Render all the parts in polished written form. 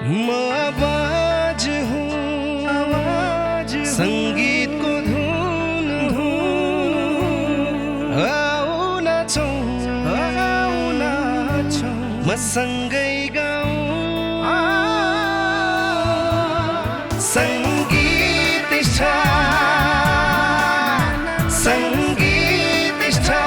म आवाज हूँ संगीत को धुन आओ नाचौं म सँगै गाऊँ संगीत इच्छा संगीत इच्छा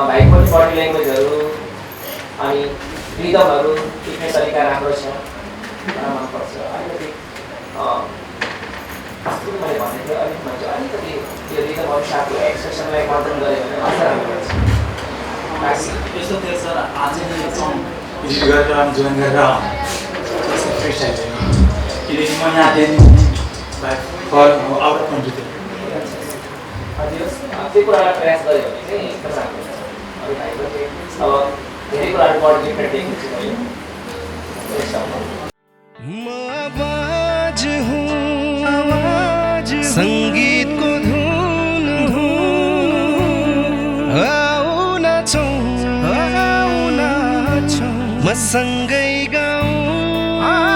भाइको पनि बडी ल्याङ्ग्वेजहरू अनि रिदमहरू सिक्ने तरिका राम्रो छ मनपर्छ अलिकति मैले भनेको थिएँ अलिक भन्छ अलिकति त्यो रिदमहरू साथको एक्सप्रेसनलाई कन्ट्रोल गऱ्यो भने अझ राम्रो लाग्छ यस्तो थियो सर आज भिजिट गरेर जोइन गरेर फ्री साइड किनकि म यहाँ थिएँ फर आउट अफ कन्ट्री थियो त्यो कुरालाई प्रयास गऱ्यो भने चाहिँ एकदम राम्रो छ अरू भाइको चाहिँ अब धेरै कुराहरू बढी डिफ्रेन्ट देख्छु मैले म आवाज हूँ संगीत को धुन आओ नाचौं म सँगै गाऊँ